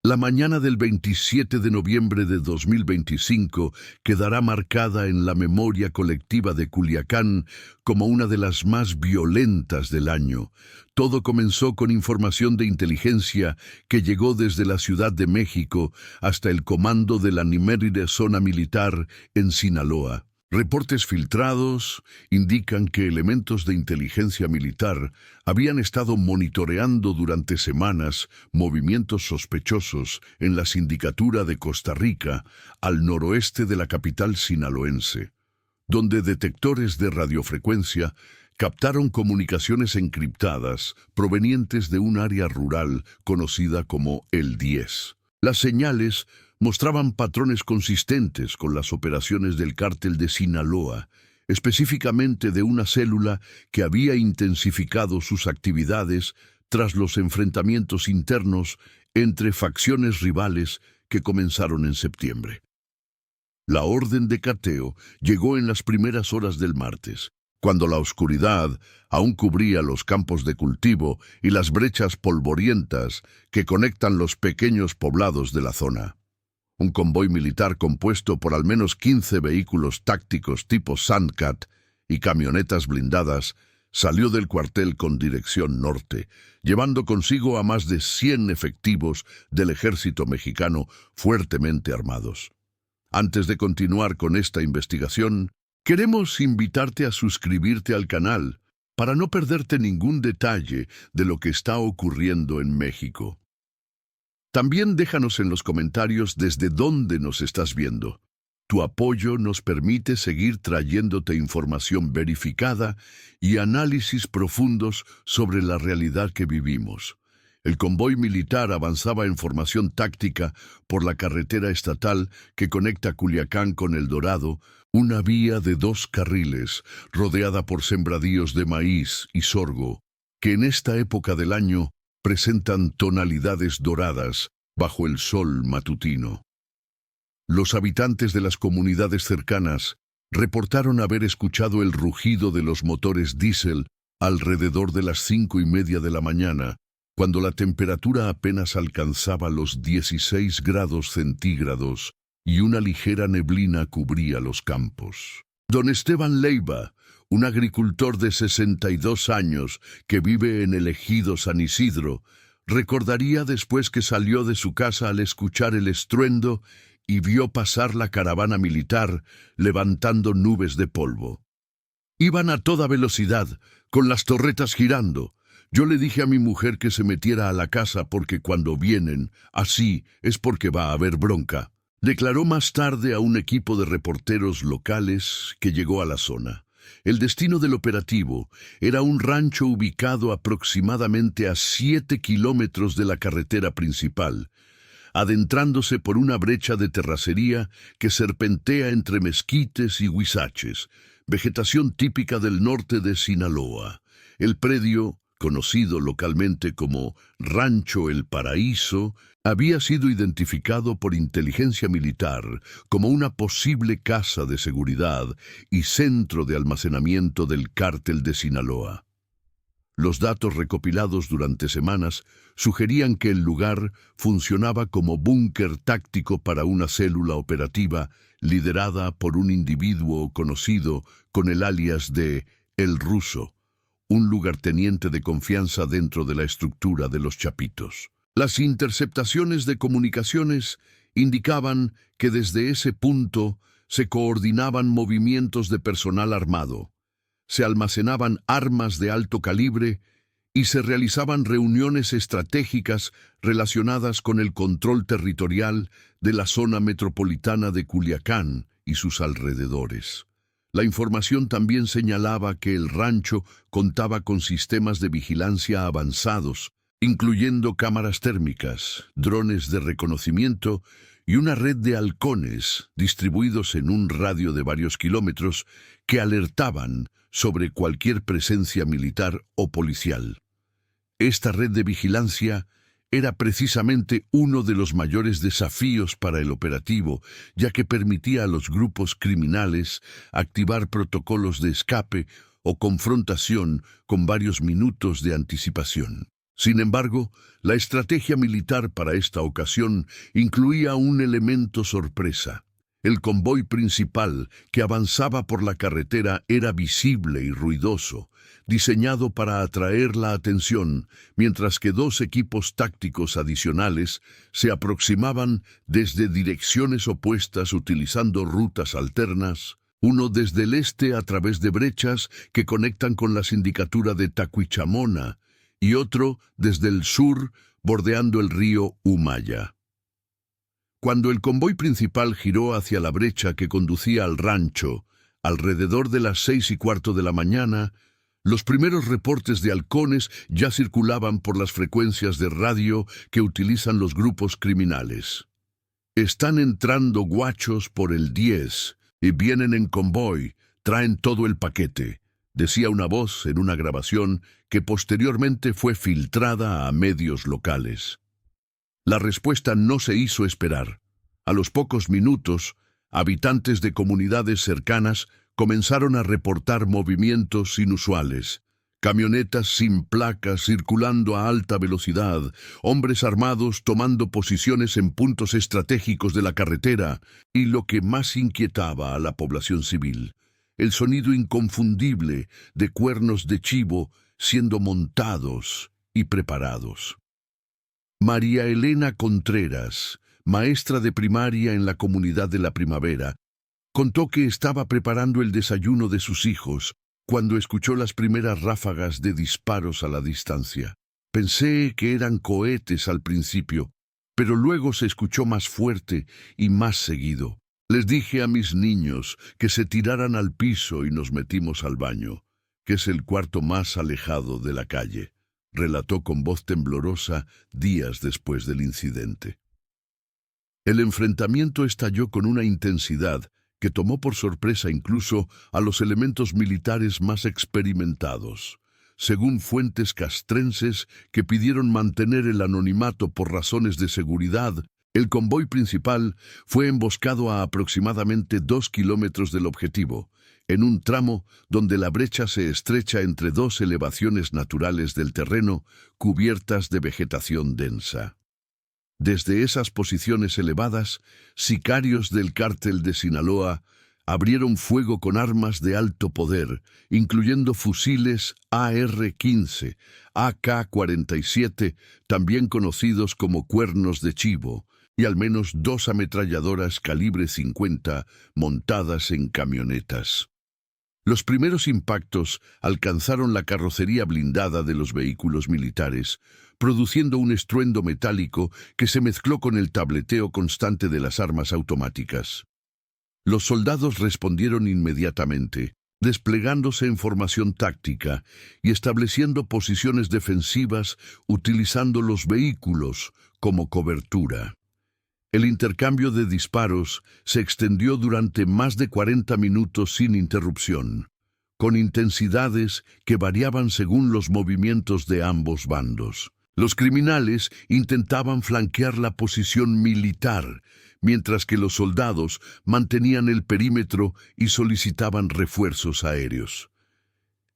La mañana del 27 de noviembre de 2025 quedará marcada en la memoria colectiva de Culiacán como una de las más violentas del año. Todo comenzó con información de inteligencia que llegó desde la Ciudad de México hasta el comando de la Niméride Zona Militar en Sinaloa. Reportes filtrados indican que elementos de inteligencia militar habían estado monitoreando durante semanas movimientos sospechosos en la sindicatura de Costa Rica, al noroeste de la capital sinaloense, donde detectores de radiofrecuencia captaron comunicaciones encriptadas provenientes de un área rural conocida como el 10. Las señales mostraban patrones consistentes con las operaciones del cártel de Sinaloa, específicamente de una célula que había intensificado sus actividades tras los enfrentamientos internos entre facciones rivales que comenzaron en septiembre. La orden de cateo llegó en las primeras horas del martes, cuando la oscuridad aún cubría los campos de cultivo y las brechas polvorientas que conectan los pequeños poblados de la zona. Un convoy militar compuesto por al menos 15 vehículos tácticos tipo Sandcat y camionetas blindadas salió del cuartel con dirección norte, llevando consigo a más de 100 efectivos del ejército mexicano fuertemente armados. Antes de continuar con esta investigación, queremos invitarte a suscribirte al canal para no perderte ningún detalle de lo que está ocurriendo en México. También déjanos en los comentarios desde dónde nos estás viendo. Tu apoyo nos permite seguir trayéndote información verificada y análisis profundos sobre la realidad que vivimos. El convoy militar avanzaba en formación táctica por la carretera estatal que conecta Culiacán con El Dorado, una vía de 2 carriles, rodeada por sembradíos de maíz y sorgo, que en esta época del año presentan tonalidades doradas bajo el sol matutino. Los habitantes de las comunidades cercanas reportaron haber escuchado el rugido de los motores diésel alrededor de las 5:30 de la mañana, cuando la temperatura apenas alcanzaba los 16 grados centígrados y una ligera neblina cubría los campos. Don Esteban Leiva, un agricultor de 62 años que vive en el ejido San Isidro, recordaría después que salió de su casa al escuchar el estruendo y vio pasar la caravana militar levantando nubes de polvo. Iban a toda velocidad, con las torretas girando. Yo le dije a mi mujer que se metiera a la casa porque cuando vienen así es porque va a haber bronca. Declaró más tarde a un equipo de reporteros locales que llegó a la zona. El destino del operativo era un rancho ubicado aproximadamente a 7 kilómetros de la carretera principal, adentrándose por una brecha de terracería que serpentea entre mezquites y huizaches, vegetación típica del norte de Sinaloa. El predio, conocido localmente como Rancho El Paraíso, había sido identificado por inteligencia militar como una posible casa de seguridad y centro de almacenamiento del cártel de Sinaloa. Los datos recopilados durante semanas sugerían que el lugar funcionaba como búnker táctico para una célula operativa liderada por un individuo conocido con el alias de El Ruso, un lugarteniente de confianza dentro de la estructura de los Chapitos. Las interceptaciones de comunicaciones indicaban que desde ese punto se coordinaban movimientos de personal armado, se almacenaban armas de alto calibre y se realizaban reuniones estratégicas relacionadas con el control territorial de la zona metropolitana de Culiacán y sus alrededores. La información también señalaba que el rancho contaba con sistemas de vigilancia avanzados, incluyendo cámaras térmicas, drones de reconocimiento y una red de halcones distribuidos en un radio de varios kilómetros que alertaban sobre cualquier presencia militar o policial. Esta red de vigilancia era precisamente uno de los mayores desafíos para el operativo, ya que permitía a los grupos criminales activar protocolos de escape o confrontación con varios minutos de anticipación. Sin embargo, la estrategia militar para esta ocasión incluía un elemento sorpresa. El convoy principal, que avanzaba por la carretera, era visible y ruidoso, diseñado para atraer la atención, mientras que dos equipos tácticos adicionales se aproximaban desde direcciones opuestas utilizando rutas alternas, uno desde el este a través de brechas que conectan con la sindicatura de Taquichamona, y otro desde el sur, bordeando el río Humaya. Cuando el convoy principal giró hacia la brecha que conducía al rancho, alrededor de las 6:15 de la mañana, los primeros reportes de halcones ya circulaban por las frecuencias de radio que utilizan los grupos criminales. «Están entrando guachos por el 10 y vienen en convoy, traen todo el paquete», decía una voz en una grabación que posteriormente fue filtrada a medios locales. La respuesta no se hizo esperar. A los pocos minutos, habitantes de comunidades cercanas comenzaron a reportar movimientos inusuales. Camionetas sin placas circulando a alta velocidad, hombres armados tomando posiciones en puntos estratégicos de la carretera y lo que más inquietaba a la población civil, el sonido inconfundible de cuernos de chivo siendo montados y preparados. María Elena Contreras, maestra de primaria en la comunidad de La Primavera, contó que estaba preparando el desayuno de sus hijos cuando escuchó las primeras ráfagas de disparos a la distancia. «Pensé que eran cohetes al principio, pero luego se escuchó más fuerte y más seguido. Les dije a mis niños que se tiraran al piso y nos metimos al baño, que es el cuarto más alejado de la calle», relató con voz temblorosa días después del incidente. El enfrentamiento estalló con una intensidad que tomó por sorpresa incluso a los elementos militares más experimentados, según fuentes castrenses que pidieron mantener el anonimato por razones de seguridad. El convoy principal fue emboscado a aproximadamente 2 kilómetros del objetivo, en un tramo donde la brecha se estrecha entre dos elevaciones naturales del terreno cubiertas de vegetación densa. Desde esas posiciones elevadas, sicarios del cártel de Sinaloa abrieron fuego con armas de alto poder, incluyendo fusiles AR-15, AK-47, también conocidos como cuernos de chivo, y al menos 2 ametralladoras calibre 50 montadas en camionetas. Los primeros impactos alcanzaron la carrocería blindada de los vehículos militares, produciendo un estruendo metálico que se mezcló con el tableteo constante de las armas automáticas. Los soldados respondieron inmediatamente, desplegándose en formación táctica y estableciendo posiciones defensivas utilizando los vehículos como cobertura. El intercambio de disparos se extendió durante más de 40 minutos sin interrupción, con intensidades que variaban según los movimientos de ambos bandos. Los criminales intentaban flanquear la posición militar, mientras que los soldados mantenían el perímetro y solicitaban refuerzos aéreos.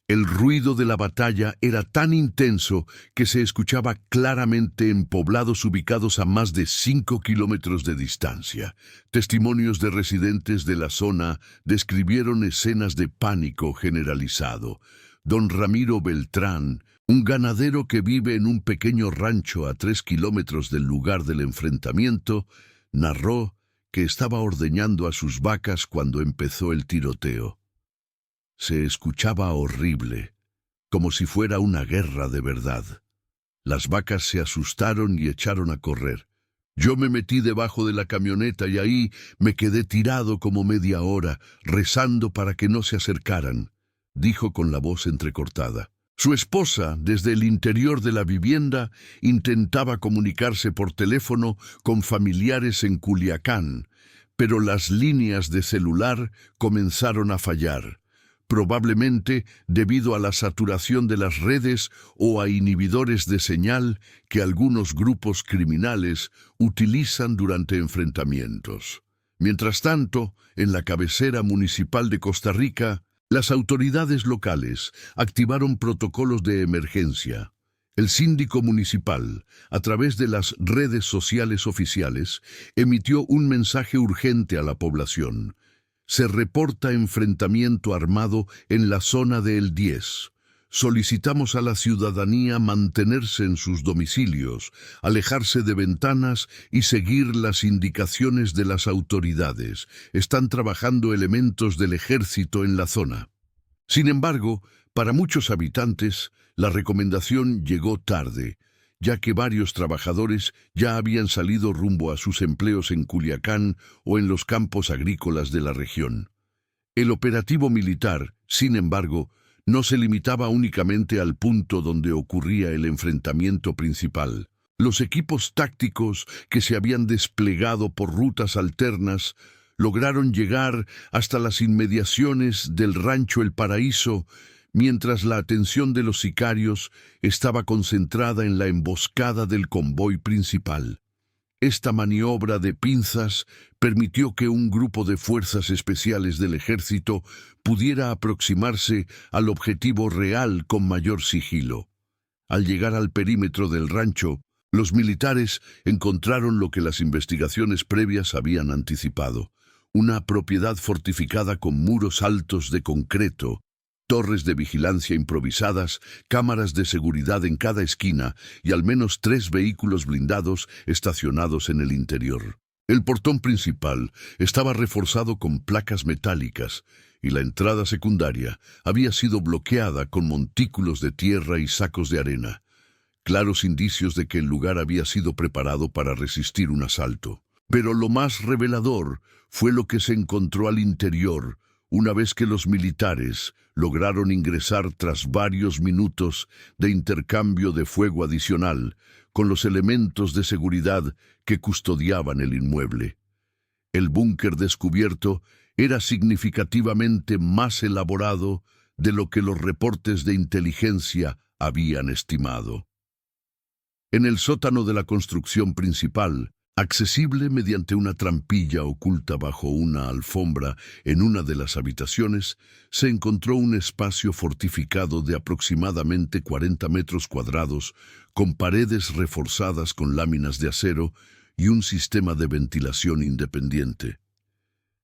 El ruido de la batalla era tan intenso que se escuchaba claramente en poblados ubicados a más de 5 kilómetros de distancia. Testimonios de residentes de la zona describieron escenas de pánico generalizado. Don Ramiro Beltrán, un ganadero que vive en un pequeño rancho a 3 kilómetros del lugar del enfrentamiento, narró que estaba ordeñando a sus vacas cuando empezó el tiroteo. Se escuchaba horrible, como si fuera una guerra de verdad. Las vacas se asustaron y echaron a correr. Yo me metí debajo de la camioneta y ahí me quedé tirado como media hora, rezando para que no se acercaran, dijo con la voz entrecortada. Su esposa, desde el interior de la vivienda, intentaba comunicarse por teléfono con familiares en Culiacán, pero las líneas de celular comenzaron a fallar, probablemente debido a la saturación de las redes o a inhibidores de señal que algunos grupos criminales utilizan durante enfrentamientos. Mientras tanto, en la cabecera municipal de Costa Rica, las autoridades locales activaron protocolos de emergencia. El síndico municipal, a través de las redes sociales oficiales, emitió un mensaje urgente a la población. Se reporta enfrentamiento armado en la zona de El 10. Solicitamos a la ciudadanía mantenerse en sus domicilios, alejarse de ventanas y seguir las indicaciones de las autoridades. Están trabajando elementos del ejército en la zona. Sin embargo, para muchos habitantes, la recomendación llegó tarde, ya que varios trabajadores ya habían salido rumbo a sus empleos en Culiacán o en los campos agrícolas de la región. El operativo militar, sin embargo, no se limitaba únicamente al punto donde ocurría el enfrentamiento principal. Los equipos tácticos que se habían desplegado por rutas alternas lograron llegar hasta las inmediaciones del rancho El Paraíso, mientras la atención de los sicarios estaba concentrada en la emboscada del convoy principal. Esta maniobra de pinzas permitió que un grupo de fuerzas especiales del ejército pudiera aproximarse al objetivo real con mayor sigilo. Al llegar al perímetro del rancho, los militares encontraron lo que las investigaciones previas habían anticipado: una propiedad fortificada con muros altos de concreto, torres de vigilancia improvisadas, cámaras de seguridad en cada esquina y al menos 3 vehículos blindados estacionados en el interior. El portón principal estaba reforzado con placas metálicas y la entrada secundaria había sido bloqueada con montículos de tierra y sacos de arena, claros indicios de que el lugar había sido preparado para resistir un asalto. Pero lo más revelador fue lo que se encontró al interior, una vez que los militares lograron ingresar tras varios minutos de intercambio de fuego adicional con los elementos de seguridad que custodiaban el inmueble. El búnker descubierto era significativamente más elaborado de lo que los reportes de inteligencia habían estimado. En el sótano de la construcción principal, accesible mediante una trampilla oculta bajo una alfombra en una de las habitaciones, se encontró un espacio fortificado de aproximadamente 40 metros cuadrados, con paredes reforzadas con láminas de acero y un sistema de ventilación independiente.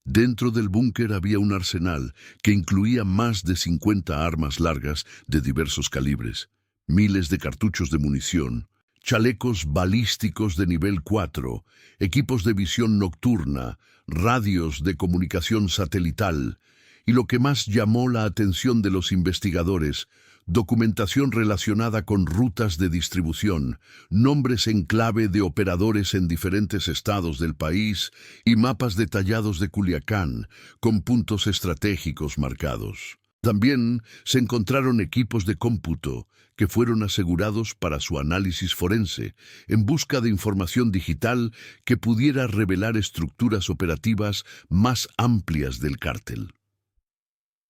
Dentro del búnker había un arsenal que incluía más de 50 armas largas de diversos calibres, miles de cartuchos de munición, chalecos balísticos de nivel 4, equipos de visión nocturna, radios de comunicación satelital y, lo que más llamó la atención de los investigadores, documentación relacionada con rutas de distribución, nombres en clave de operadores en diferentes estados del país y mapas detallados de Culiacán, con puntos estratégicos marcados. También se encontraron equipos de cómputo que fueron asegurados para su análisis forense, en busca de información digital que pudiera revelar estructuras operativas más amplias del cártel.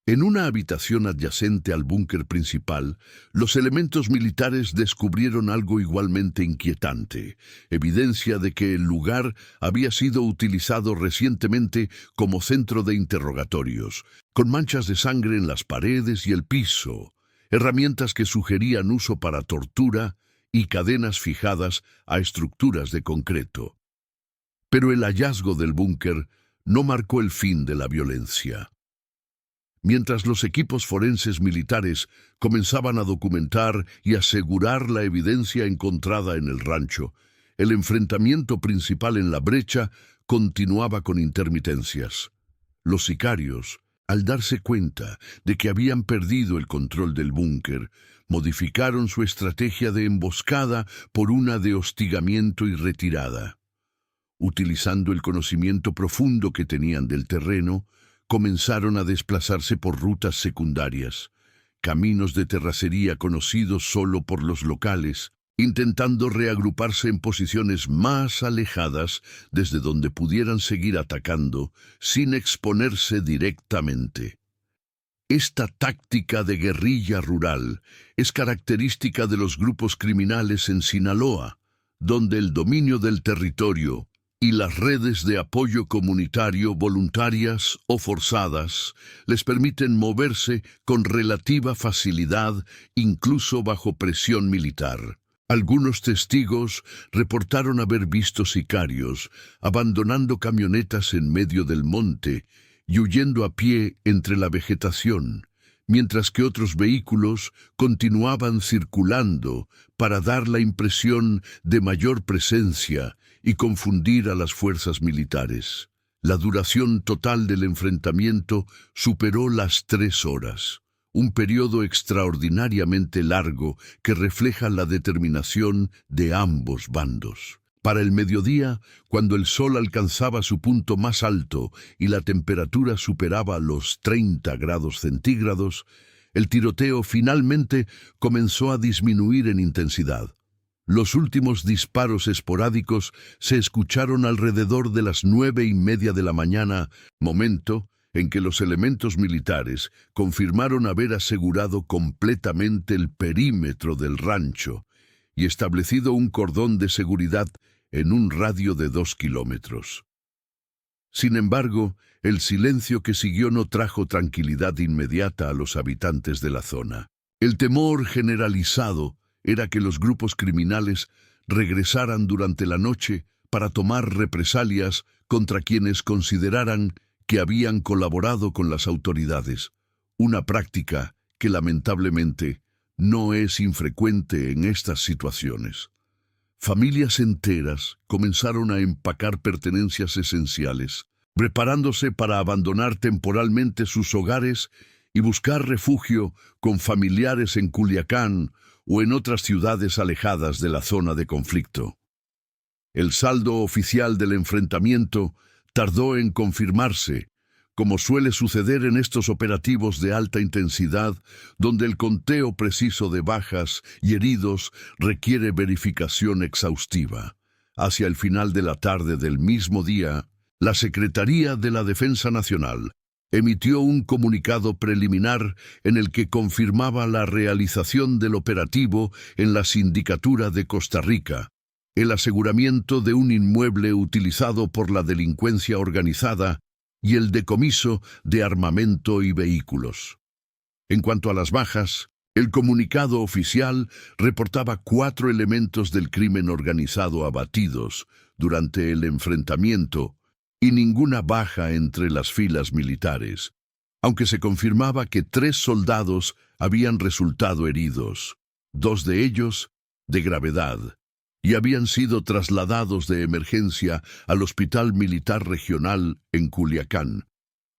En una habitación adyacente al búnker principal, los elementos militares descubrieron algo igualmente inquietante, evidencia de que el lugar había sido utilizado recientemente como centro de interrogatorios, con manchas de sangre en las paredes y el piso, herramientas que sugerían uso para tortura y cadenas fijadas a estructuras de concreto. Pero el hallazgo del búnker no marcó el fin de la violencia. Mientras los equipos forenses militares comenzaban a documentar y asegurar la evidencia encontrada en el rancho, el enfrentamiento principal en la brecha continuaba con intermitencias. Los sicarios, al darse cuenta de que habían perdido el control del búnker, modificaron su estrategia de emboscada por una de hostigamiento y retirada. Utilizando el conocimiento profundo que tenían del terreno, comenzaron a desplazarse por rutas secundarias, caminos de terracería conocidos solo por los locales, intentando reagruparse en posiciones más alejadas desde donde pudieran seguir atacando sin exponerse directamente. Esta táctica de guerrilla rural es característica de los grupos criminales en Sinaloa, donde el dominio del territorio y las redes de apoyo comunitario voluntarias o forzadas les permiten moverse con relativa facilidad, incluso bajo presión militar. Algunos testigos reportaron haber visto sicarios abandonando camionetas en medio del monte y huyendo a pie entre la vegetación, mientras que otros vehículos continuaban circulando para dar la impresión de mayor presencia y confundir a las fuerzas militares. La duración total del enfrentamiento superó las 3 horas, un periodo extraordinariamente largo que refleja la determinación de ambos bandos. Para el mediodía, cuando el sol alcanzaba su punto más alto y la temperatura superaba los 30 grados centígrados, el tiroteo finalmente comenzó a disminuir en intensidad. Los últimos disparos esporádicos se escucharon alrededor de las 9:30 de la mañana, momento en que los elementos militares confirmaron haber asegurado completamente el perímetro del rancho y establecido un cordón de seguridad en un radio de 2 kilómetros. Sin embargo, el silencio que siguió no trajo tranquilidad inmediata a los habitantes de la zona. El temor generalizado era que los grupos criminales regresaran durante la noche para tomar represalias contra quienes consideraran que habían colaborado con las autoridades, una práctica que lamentablemente no es infrecuente en estas situaciones. Familias enteras comenzaron a empacar pertenencias esenciales, preparándose para abandonar temporalmente sus hogares y buscar refugio con familiares en Culiacán o en otras ciudades alejadas de la zona de conflicto. El saldo oficial del enfrentamiento tardó en confirmarse, como suele suceder en estos operativos de alta intensidad, donde el conteo preciso de bajas y heridos requiere verificación exhaustiva. Hacia el final de la tarde del mismo día, la Secretaría de la Defensa Nacional emitió un comunicado preliminar en el que confirmaba la realización del operativo en la Sindicatura de Costa Rica, el aseguramiento de un inmueble utilizado por la delincuencia organizada y el decomiso de armamento y vehículos. En cuanto a las bajas, el comunicado oficial reportaba 4 elementos del crimen organizado abatidos durante el enfrentamiento y ninguna baja entre las filas militares, aunque se confirmaba que 3 soldados habían resultado heridos, 2 de ellos de gravedad, y habían sido trasladados de emergencia al Hospital Militar Regional en Culiacán.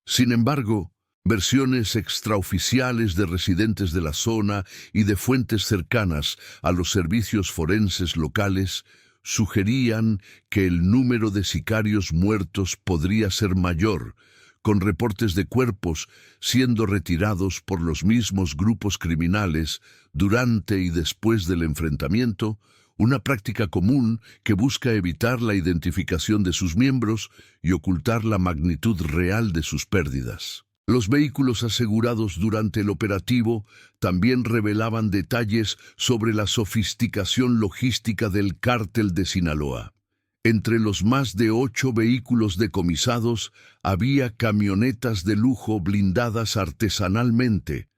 Sin embargo, versiones extraoficiales de residentes de la zona y de fuentes cercanas a los servicios forenses locales sugerían que el número de sicarios muertos podría ser mayor, con reportes de cuerpos siendo retirados por los mismos grupos criminales durante y después del enfrentamiento, una práctica común que busca evitar la identificación de sus miembros y ocultar la magnitud real de sus pérdidas. Los vehículos asegurados durante el operativo también revelaban detalles sobre la sofisticación logística del cártel de Sinaloa. Entre los más de 8 vehículos decomisados había camionetas de lujo blindadas artesanalmente,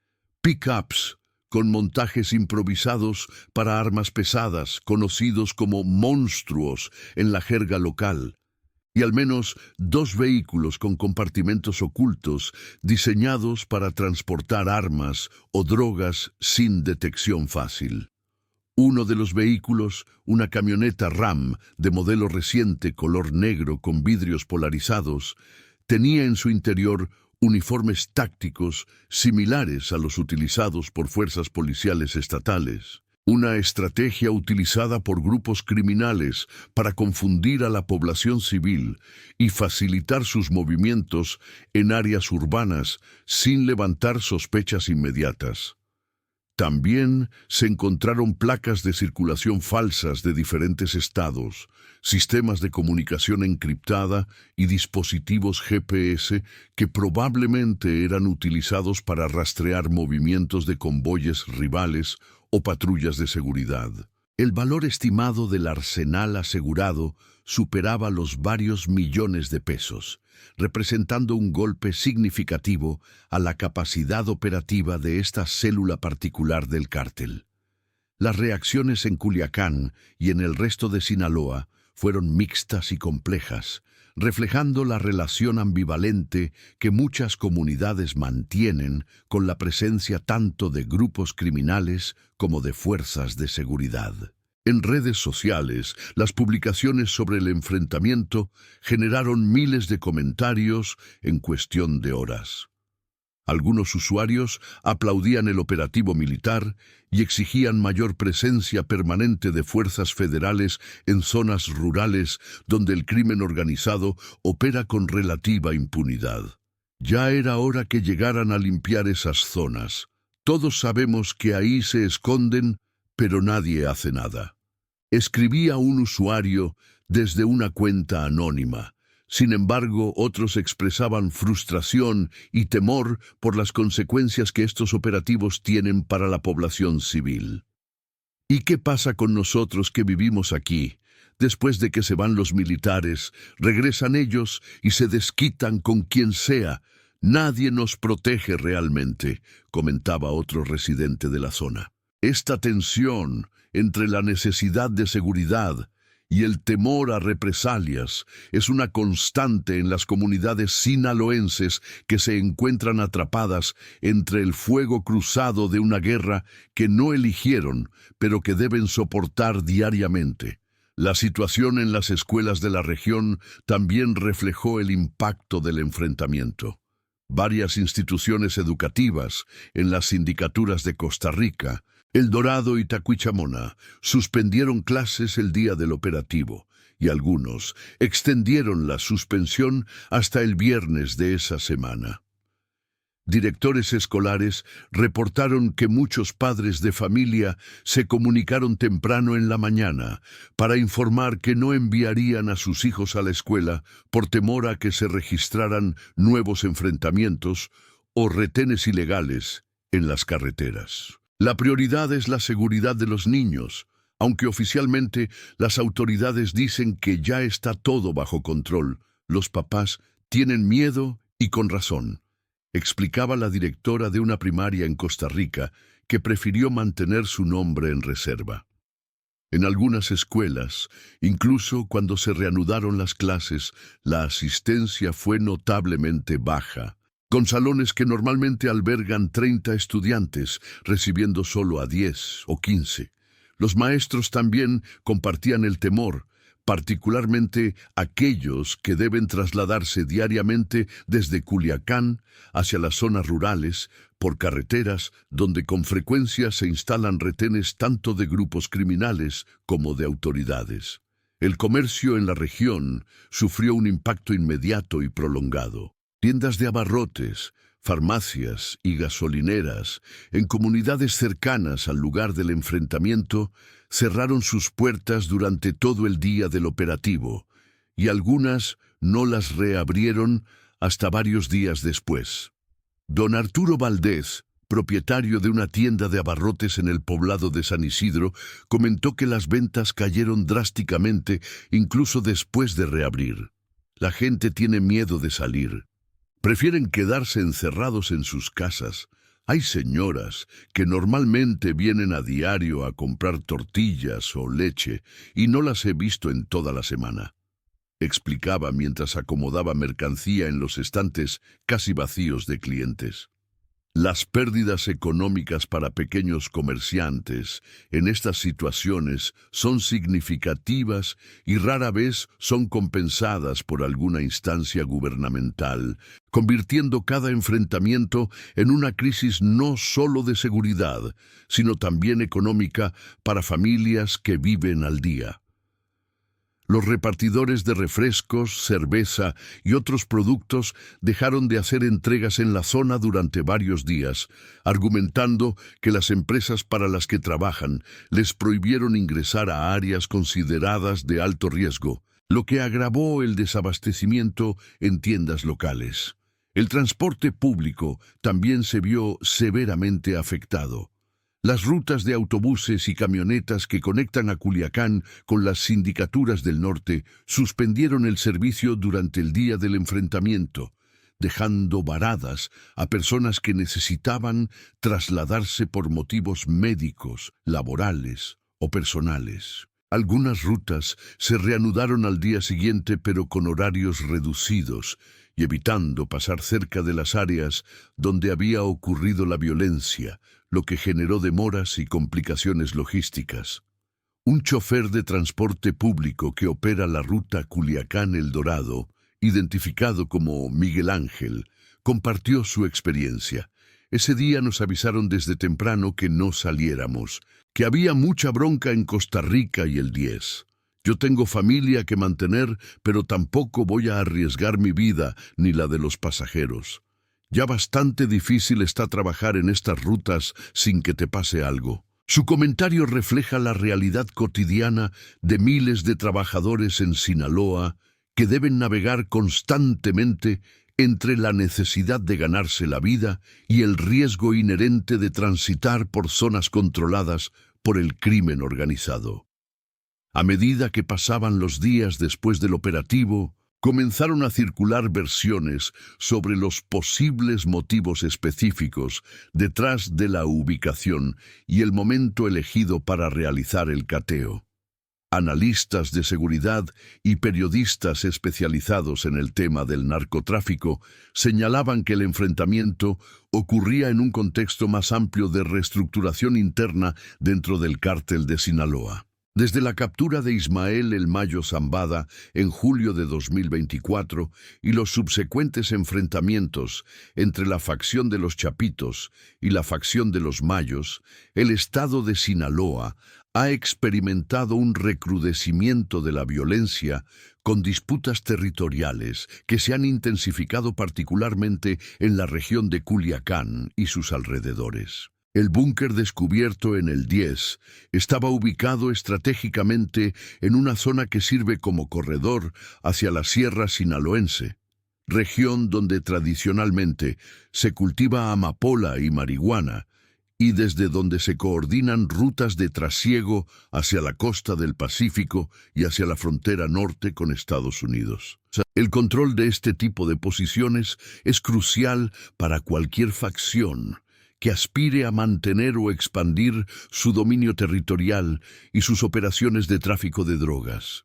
pick-ups con montajes improvisados para armas pesadas, conocidos como monstruos en la jerga local, y al menos 2 vehículos con compartimentos ocultos diseñados para transportar armas o drogas sin detección fácil. Uno de los vehículos, una camioneta Ram de modelo reciente color negro con vidrios polarizados, tenía en su interior uniformes tácticos similares a los utilizados por fuerzas policiales estatales. Una estrategia utilizada por grupos criminales para confundir a la población civil y facilitar sus movimientos en áreas urbanas sin levantar sospechas inmediatas. También se encontraron placas de circulación falsas de diferentes estados, sistemas de comunicación encriptada y dispositivos GPS que probablemente eran utilizados para rastrear movimientos de convoyes rivales o patrullas de seguridad. El valor estimado del arsenal asegurado superaba los varios millones de pesos, representando un golpe significativo a la capacidad operativa de esta célula particular del cártel. Las reacciones en Culiacán y en el resto de Sinaloa fueron mixtas y complejas, reflejando la relación ambivalente que muchas comunidades mantienen con la presencia tanto de grupos criminales como de fuerzas de seguridad. En redes sociales, las publicaciones sobre el enfrentamiento generaron miles de comentarios en cuestión de horas. Algunos usuarios aplaudían el operativo militar y exigían mayor presencia permanente de fuerzas federales en zonas rurales donde el crimen organizado opera con relativa impunidad. Ya era hora que llegaran a limpiar esas zonas. Todos sabemos que ahí se esconden, pero nadie hace nada. Escribía un usuario desde una cuenta anónima. Sin embargo, otros expresaban frustración y temor por las consecuencias que estos operativos tienen para la población civil. ¿Y qué pasa con nosotros que vivimos aquí? Después de que se van los militares, regresan ellos y se desquitan con quien sea. Nadie nos protege realmente, comentaba otro residente de la zona. Esta tensión entre la necesidad de seguridad y el temor a represalias es una constante en las comunidades sinaloenses que se encuentran atrapadas entre el fuego cruzado de una guerra que no eligieron, pero que deben soportar diariamente. La situación en las escuelas de la región también reflejó el impacto del enfrentamiento. Varias instituciones educativas en las sindicaturas de Costa Rica, El Dorado y Tacuichamona suspendieron clases el día del operativo y algunos extendieron la suspensión hasta el viernes de esa semana. Directores escolares reportaron que muchos padres de familia se comunicaron temprano en la mañana para informar que no enviarían a sus hijos a la escuela por temor a que se registraran nuevos enfrentamientos o retenes ilegales en las carreteras. La prioridad es la seguridad de los niños, aunque oficialmente las autoridades dicen que ya está todo bajo control. Los papás tienen miedo y con razón, explicaba la directora de una primaria en Costa Rica que prefirió mantener su nombre en reserva. En algunas escuelas, incluso cuando se reanudaron las clases, la asistencia fue notablemente baja, con salones que normalmente albergan 30 estudiantes, recibiendo solo a 10 o 15. Los maestros también compartían el temor, particularmente aquellos que deben trasladarse diariamente desde Culiacán hacia las zonas rurales, por carreteras donde con frecuencia se instalan retenes tanto de grupos criminales como de autoridades. El comercio en la región sufrió un impacto inmediato y prolongado. Tiendas de abarrotes, farmacias y gasolineras en comunidades cercanas al lugar del enfrentamiento cerraron sus puertas durante todo el día del operativo y algunas no las reabrieron hasta varios días después. Don Arturo Valdés, propietario de una tienda de abarrotes en el poblado de San Isidro, comentó que las ventas cayeron drásticamente incluso después de reabrir. La gente tiene miedo de salir. Prefieren quedarse encerrados en sus casas. Hay señoras que normalmente vienen a diario a comprar tortillas o leche y no las he visto en toda la semana, explicaba mientras acomodaba mercancía en los estantes casi vacíos de clientes. Las pérdidas económicas para pequeños comerciantes en estas situaciones son significativas y rara vez son compensadas por alguna instancia gubernamental, convirtiendo cada enfrentamiento en una crisis no solo de seguridad, sino también económica para familias que viven al día. Los repartidores de refrescos, cerveza y otros productos dejaron de hacer entregas en la zona durante varios días, argumentando que las empresas para las que trabajan les prohibieron ingresar a áreas consideradas de alto riesgo, lo que agravó el desabastecimiento en tiendas locales. El transporte público también se vio severamente afectado. Las rutas de autobuses y camionetas que conectan a Culiacán con las sindicaturas del norte suspendieron el servicio durante el día del enfrentamiento, dejando varadas a personas que necesitaban trasladarse por motivos médicos, laborales o personales. Algunas rutas se reanudaron al día siguiente, pero con horarios reducidos y evitando pasar cerca de las áreas donde había ocurrido la violencia, lo que generó demoras y complicaciones logísticas. Un chofer de transporte público que opera la ruta Culiacán-El Dorado, identificado como Miguel Ángel, compartió su experiencia. Ese día nos avisaron desde temprano que no saliéramos, que había mucha bronca en Costa Rica y el 10. Yo tengo familia que mantener, pero tampoco voy a arriesgar mi vida ni la de los pasajeros. Ya bastante difícil está trabajar en estas rutas sin que te pase algo. Su comentario refleja la realidad cotidiana de miles de trabajadores en Sinaloa que deben navegar constantemente entre la necesidad de ganarse la vida y el riesgo inherente de transitar por zonas controladas por el crimen organizado. A medida que pasaban los días después del operativo, comenzaron a circular versiones sobre los posibles motivos específicos detrás de la ubicación y el momento elegido para realizar el cateo. Analistas de seguridad y periodistas especializados en el tema del narcotráfico señalaban que el enfrentamiento ocurría en un contexto más amplio de reestructuración interna dentro del cártel de Sinaloa. Desde la captura de Ismael El Mayo Zambada en julio de 2024 y los subsecuentes enfrentamientos entre la facción de los Chapitos y la facción de los Mayos, el estado de Sinaloa ha experimentado un recrudecimiento de la violencia con disputas territoriales que se han intensificado particularmente en la región de Culiacán y sus alrededores. El búnker descubierto en el 10 estaba ubicado estratégicamente en una zona que sirve como corredor hacia la Sierra Sinaloense, región donde tradicionalmente se cultiva amapola y marihuana, y desde donde se coordinan rutas de trasiego hacia la costa del Pacífico y hacia la frontera norte con Estados Unidos. El control de este tipo de posiciones es crucial para cualquier facción que aspire a mantener o expandir su dominio territorial y sus operaciones de tráfico de drogas.